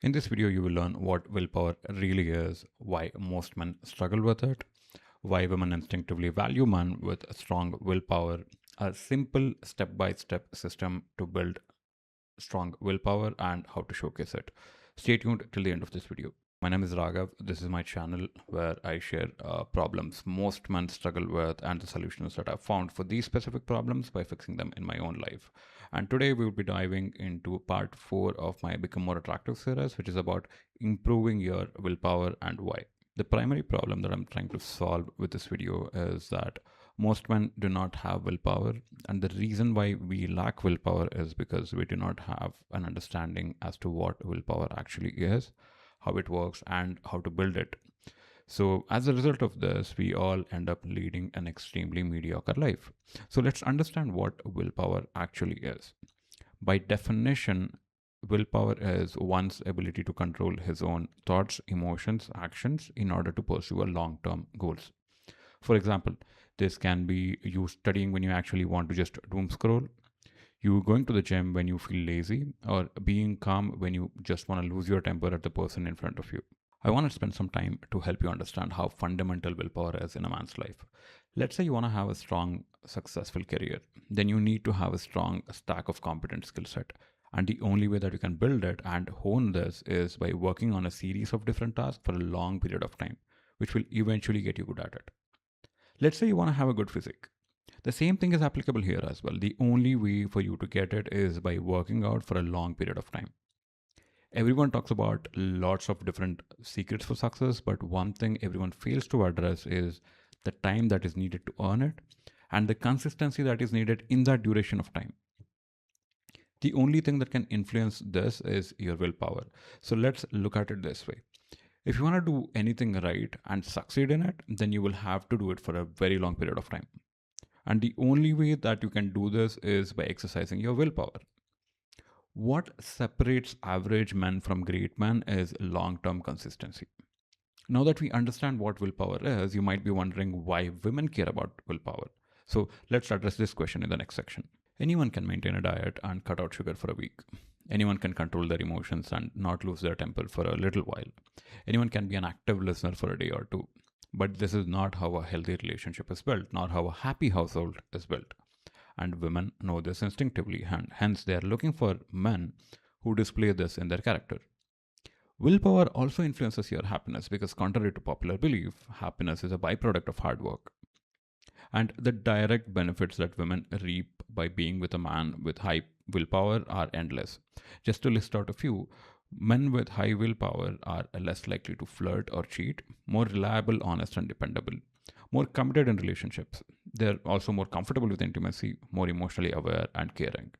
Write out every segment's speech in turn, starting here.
In this video, you will learn what willpower really is, why most men struggle with it, why women instinctively value men with strong willpower, a simple step-by-step system to build strong willpower, and how to showcase it. Stay tuned till the end of this video. My name is Raghav. This is my channel where I share problems most men struggle with and the solutions that I've found for these specific problems by fixing them in my own life. And today we will be diving into part 4 of my Become More Attractive series, which is about improving your willpower and why. The primary problem that I'm trying to solve with this video is that most men do not have willpower, and the reason why we lack willpower is because we do not have an understanding as to what willpower actually is, how it works, and how to build it. So as a result of this, we all end up leading an extremely mediocre life. So let's understand what willpower actually is. By definition, willpower is one's ability to control his own thoughts, emotions, actions in order to pursue a long-term goals. For example, this can be you studying when you actually want to just doom scroll, you going to the gym when you feel lazy, or being calm when you just want to lose your temper at the person in front of you. I want to spend some time to help you understand how fundamental willpower is in a man's life. Let's say you want to have a strong, successful career. Then you need to have a strong stack of competent skill set. And the only way that you can build it and hone this is by working on a series of different tasks for a long period of time, which will eventually get you good at it. Let's say you want to have a good physique. The same thing is applicable here as well. The only way for you to get it is by working out for a long period of time. Everyone talks about lots of different secrets for success, but one thing everyone fails to address is the time that is needed to earn it and the consistency that is needed in that duration of time. The only thing that can influence this is your willpower. So let's look at it this way. If you want to do anything right and succeed in it, then you will have to do it for a very long period of time. And the only way that you can do this is by exercising your willpower. What separates average men from great men is long-term consistency. Now that we understand what willpower is, you might be wondering why women care about willpower. So let's address this question in the next section. Anyone can maintain a diet and cut out sugar for a week. Anyone can control their emotions and not lose their temper for a little while. Anyone can be an active listener for a day or two. But this is not how a healthy relationship is built, nor how a happy household is built. And women know this instinctively, and hence they are looking for men who display this in their character. Willpower also influences your happiness because, contrary to popular belief, happiness is a byproduct of hard work. And the direct benefits that women reap by being with a man with high willpower are endless. Just to list out a few, men with high willpower are less likely to flirt or cheat, more reliable, honest, and dependable, more committed in relationships. They're also more comfortable with intimacy, more emotionally aware, and caring.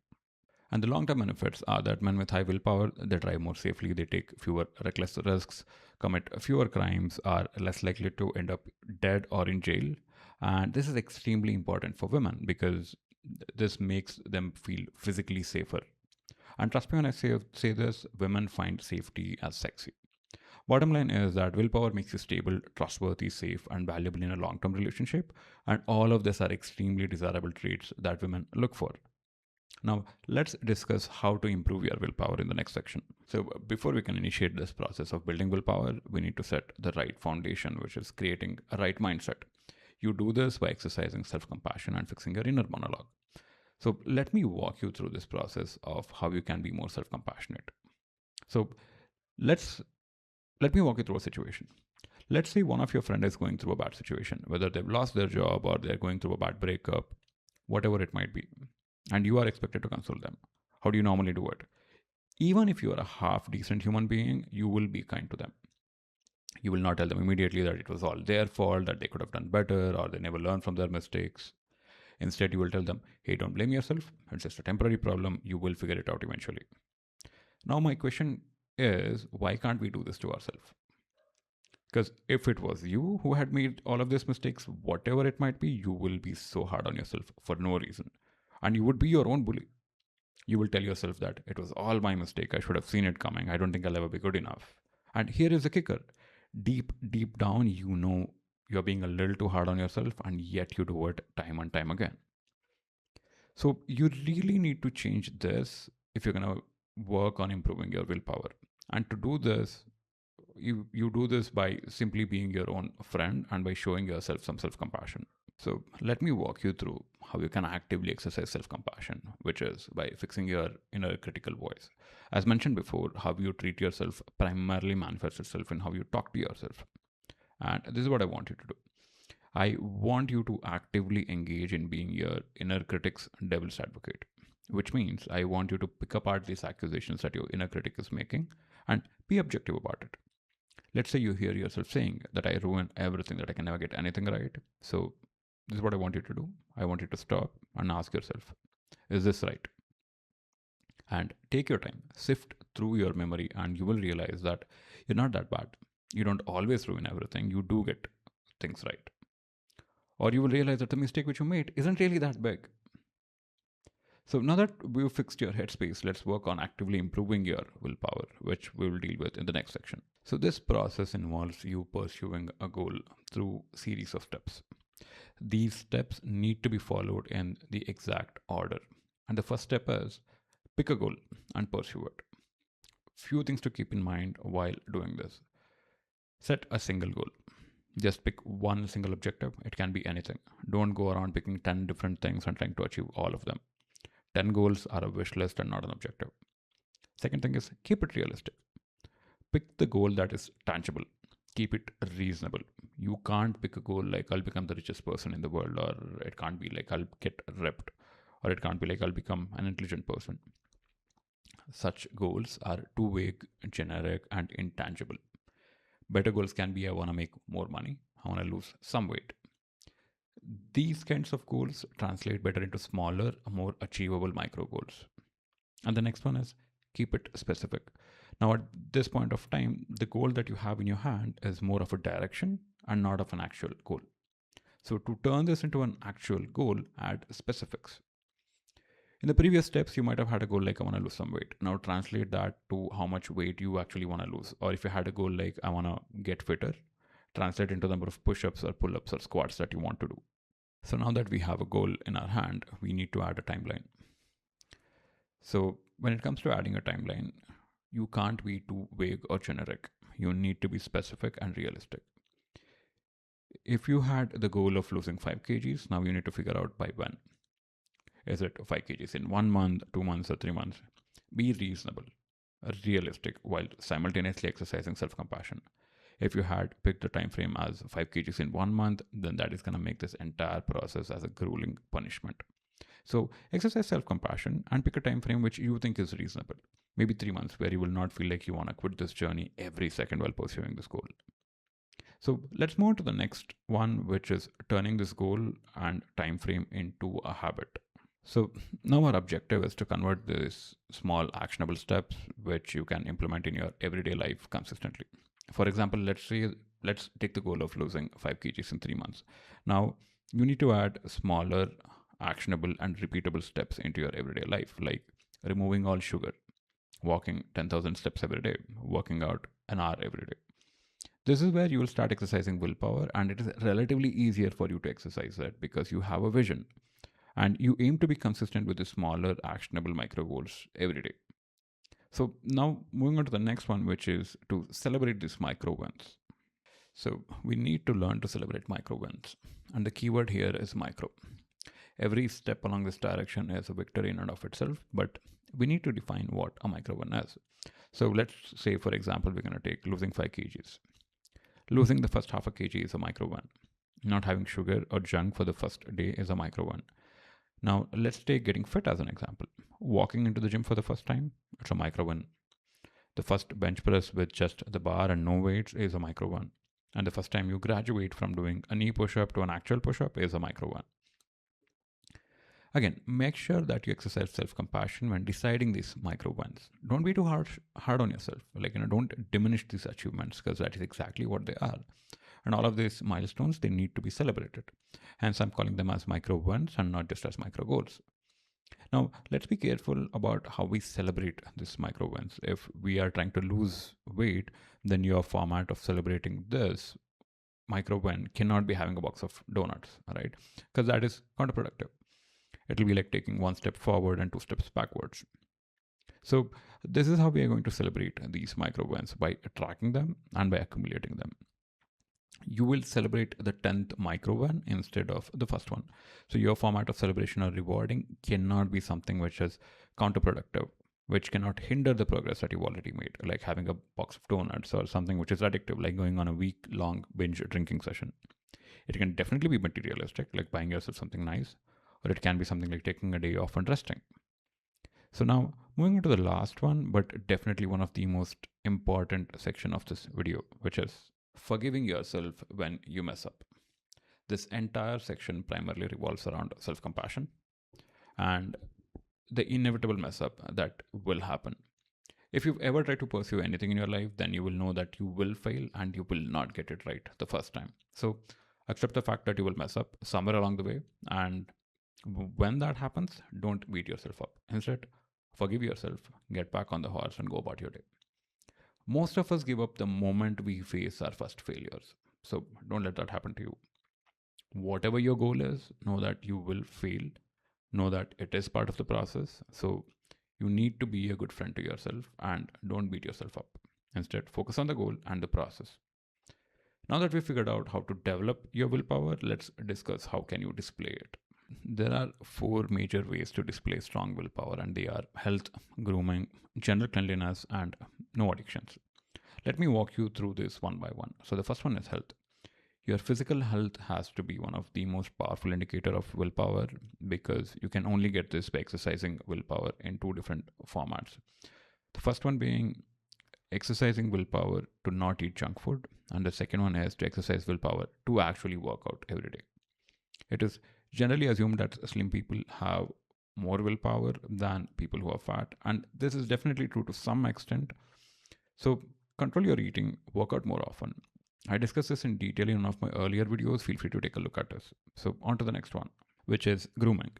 And the long-term benefits are that men with high willpower, they drive more safely, they take fewer reckless risks, commit fewer crimes, are less likely to end up dead or in jail. And this is extremely important for women because this makes them feel physically safer. And trust me when I say this, women find safety as sexy. Bottom line is that willpower makes you stable, trustworthy, safe, and valuable in a long term relationship. And all of these are extremely desirable traits that women look for. Now, let's discuss how to improve your willpower in the next section. So, before we can initiate this process of building willpower, we need to set the right foundation, which is creating a right mindset. You do this by exercising self compassion and fixing your inner monologue. So, let me walk you through this process of how you can be more self compassionate. So, let's let me walk you through a situation. Let's say one of your friends is going through a bad situation, whether they've lost their job or they're going through a bad breakup, whatever it might be, and you are expected to console them. How do you normally do it? Even if you are a half decent human being, you will be kind to them. You will not tell them immediately that it was all their fault, that they could have done better, or they never learned from their mistakes. Instead, you will tell them, hey, don't blame yourself. It's just a temporary problem. You will figure it out eventually. Now, my question is, why can't we do this to ourselves? Because if it was you who had made all of these mistakes, whatever it might be, you will be so hard on yourself for no reason. And you would be your own bully. You will tell yourself that it was all my mistake. I should have seen it coming. I don't think I'll ever be good enough. And here is the kicker. Deep down, you know you're being a little too hard on yourself, and yet you do it time and time again. So you really need to change this if you're going to work on improving your willpower. And to do this, you do this by simply being your own friend and by showing yourself some self-compassion. So let me walk you through how you can actively exercise self-compassion, which is by fixing your inner critical voice. As mentioned before, how you treat yourself primarily manifests itself in how you talk to yourself. And this is what I want you to do. I want you to actively engage in being your inner critic's devil's advocate, which means I want you to pick apart these accusations that your inner critic is making and be objective about it. Let's say you hear yourself saying that I ruin everything, that I can never get anything right. So, this is what I want you to do. I want you to stop and ask yourself, is this right? And take your time, sift through your memory, and you will realize that you're not that bad. You don't always ruin everything, you do get things right. Or you will realize that the mistake which you made isn't really that big. So now that we've fixed your headspace, let's work on actively improving your willpower, which we will deal with in the next section. So this process involves you pursuing a goal through series of steps. These steps need to be followed in the exact order. And the first step is pick a goal and pursue it. Few things to keep in mind while doing this. Set a single goal. Just pick one single objective. It can be anything. Don't go around picking 10 different things and trying to achieve all of them. 10 goals are a wish list and not an objective. Second thing is keep it realistic. Pick the goal that is tangible. Keep it reasonable. You can't pick a goal like I'll become the richest person in the world, or it can't be like I'll get ripped, or it can't be like I'll become an intelligent person. Such goals are too vague, generic, and intangible. Better goals can be I want to make more money, I want to lose some weight. These kinds of goals translate better into smaller, more achievable micro goals. And the next one is keep it specific. Now, at this point of time, the goal that you have in your hand is more of a direction and not of an actual goal. So, to turn this into an actual goal, add specifics. In the previous steps, you might have had a goal like I want to lose some weight. Now, translate that to how much weight you actually want to lose. Or if you had a goal like I want to get fitter, translate into the number of push ups or pull ups or squats that you want to do. So, now that we have a goal in our hand, we need to add a timeline. So, when it comes to adding a timeline, you can't be too vague or generic. You need to be specific and realistic. If you had the goal of losing 5 kgs, now you need to figure out by when. Is it 5 kgs in 1 month, 2 months, or 3 months? Be reasonable, realistic, while simultaneously exercising self-compassion. If you had picked the time frame as 5 kgs in 1 month, then that is going to make this entire process as a grueling punishment. So exercise self-compassion and pick a time frame which you think is reasonable. Maybe 3 months, where you will not feel like you want to quit this journey every second while pursuing this goal. So let's move on to the next one, which is turning this goal and time frame into a habit. So now our objective is to convert these small actionable steps which you can implement in your everyday life consistently. For example, let's take the goal of losing 5 kgs in 3 months. Now you need to add smaller, actionable and repeatable steps into your everyday life, like removing all sugar, walking 10,000 steps every day, working out an hour every day. This is where you will start exercising willpower, and it is relatively easier for you to exercise it because you have a vision and you aim to be consistent with the smaller, actionable micro goals every day. So now moving on to the next one, which is to celebrate these micro wins. So we need to learn to celebrate micro wins, and the keyword here is micro. Every step along this direction is a victory in and of itself, but we need to define what a micro win is. So let's say, for example, we're going to take losing 5 kgs. Losing the first half a kg is a micro win. Not having sugar or junk for the first day is a micro win. Now, let's take getting fit as an example. Walking into the gym for the first time, it's a micro win. The first bench press with just the bar and no weights is a micro win. And the first time you graduate from doing a knee push-up to an actual push-up is a micro win. Again, make sure that you exercise self-compassion when deciding these micro wins. Don't be too hard on yourself. Don't diminish these achievements, because that is exactly what they are. And all of these milestones, they need to be celebrated. Hence, I'm calling them as micro wins and not just as micro goals. Now, let's be careful about how we celebrate these micro wins. If we are trying to lose weight, then your format of celebrating this micro win cannot be having a box of donuts, right? Because that is counterproductive. It'll be like taking one step forward and 2 steps backwards. So this is how we are going to celebrate these micro wins, by tracking them and by accumulating them. You will celebrate the 10th micro win instead of the first one. So your format of celebration or rewarding cannot be something which is counterproductive, which cannot hinder the progress that you've already made, like having a box of donuts, or something which is addictive, like going on a week-long binge drinking session. It can definitely be materialistic, like buying yourself something nice, or it can be something like taking a day off and resting. So now, moving on to the last one, but definitely one of the most important section of this video, which is forgiving yourself when you mess up. This entire section primarily revolves around self-compassion and the inevitable mess up that will happen. If you've ever tried to pursue anything in your life, then you will know that you will fail and you will not get it right the first time. So accept the fact that you will mess up somewhere along the way, and when that happens, don't beat yourself up. Instead, forgive yourself, get back on the horse, and go about your day. Most of us give up the moment we face our first failures. So don't let that happen to you. Whatever your goal is, know that you will fail. Know that it is part of the process. So you need to be a good friend to yourself and don't beat yourself up. Instead, focus on the goal and the process. Now that we figured out how to develop your willpower, let's discuss how can you display it. There are 4 major ways to display strong willpower, and they are health, grooming, general cleanliness, and no addictions. Let me walk you through this one by one. So the first one is health. Your physical health has to be one of the most powerful indicator of willpower, because you can only get this by exercising willpower in 2 different formats. The first one being exercising willpower to not eat junk food, and the second one is to exercise willpower to actually work out every day. It is generally assumed that slim people have more willpower than people who are fat, and this is definitely true to some extent. So control your eating, work out more often. I discussed this in detail in one of my earlier videos. Feel free to take a look at this. So on to the next one, which is grooming.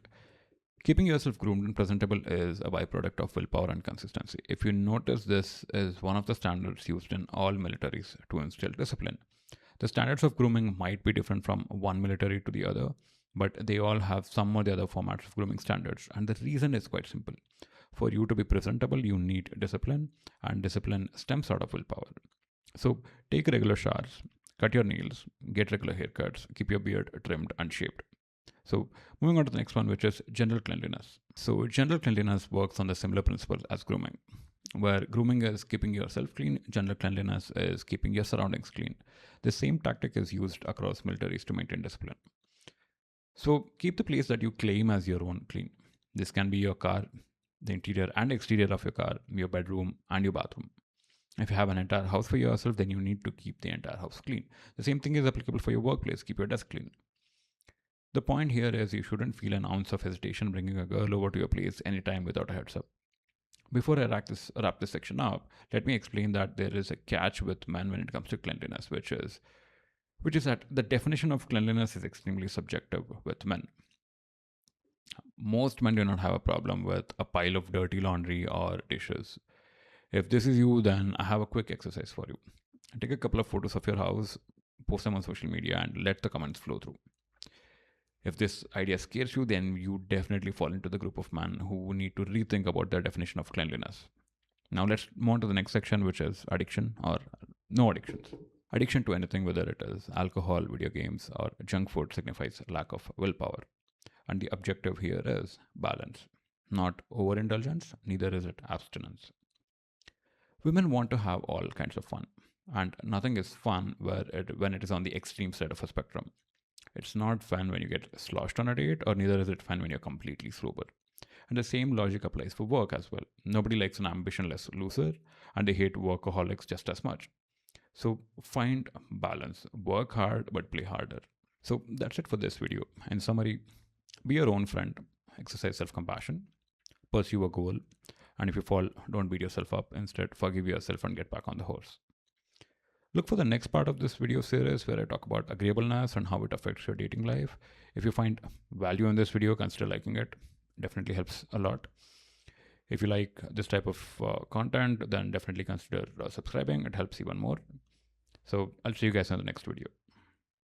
Keeping yourself groomed and presentable is a byproduct of willpower and consistency. If you notice, this is one of the standards used in all militaries to instill discipline. The standards of grooming might be different from one military to the other, but they all have some or the other formats of grooming standards. And the reason is quite simple. For you to be presentable, you need discipline, and discipline stems out of willpower. So take regular showers, cut your nails, get regular haircuts, keep your beard trimmed and shaved. So moving on to the next one, which is general cleanliness. So general cleanliness works on the similar principles as grooming. Where grooming is keeping yourself clean, general cleanliness is keeping your surroundings clean. The same tactic is used across militaries to maintain discipline. So keep the place that you claim as your own clean. This can be your car, the interior and exterior of your car, your bedroom, and your bathroom. If you have an entire house for yourself, then you need to keep the entire house clean. The same thing is applicable for your workplace. Keep your desk clean. The point here is you shouldn't feel an ounce of hesitation bringing a girl over to your place anytime without a heads up. Before I wrap this section up, let me explain that there is a catch with men when it comes to cleanliness, which is that the definition of cleanliness is extremely subjective with men. Most men do not have a problem with a pile of dirty laundry or dishes. If this is you, then I have a quick exercise for you. Take a couple of photos of your house, post them on social media, and let the comments flow through. If this idea scares you, then you definitely fall into the group of men who need to rethink about their definition of cleanliness. Now let's move on to the next section, which is addiction or no addictions. Addiction to anything, whether it is alcohol, video games, or junk food, signifies lack of willpower. And the objective here is balance, not overindulgence, neither is it abstinence. Women want to have all kinds of fun, and nothing is fun when it is on the extreme side of a spectrum. It's not fun when you get sloshed on a date, or neither is it fun when you're completely sober. And the same logic applies for work as well. Nobody likes an ambitionless loser, and they hate workaholics just as much. So find balance. Work hard, but play harder. So that's it for this video. In summary, be your own friend, exercise self-compassion, pursue a goal, and if you fall, don't beat yourself up. Instead, forgive yourself and get back on the horse. Look for the next part of this video series where I talk about agreeableness and how it affects your dating life. If you find value in this video, consider liking it. Definitely helps a lot. If you like this type of content, then definitely consider subscribing. It helps even more. So I'll see you guys in the next video.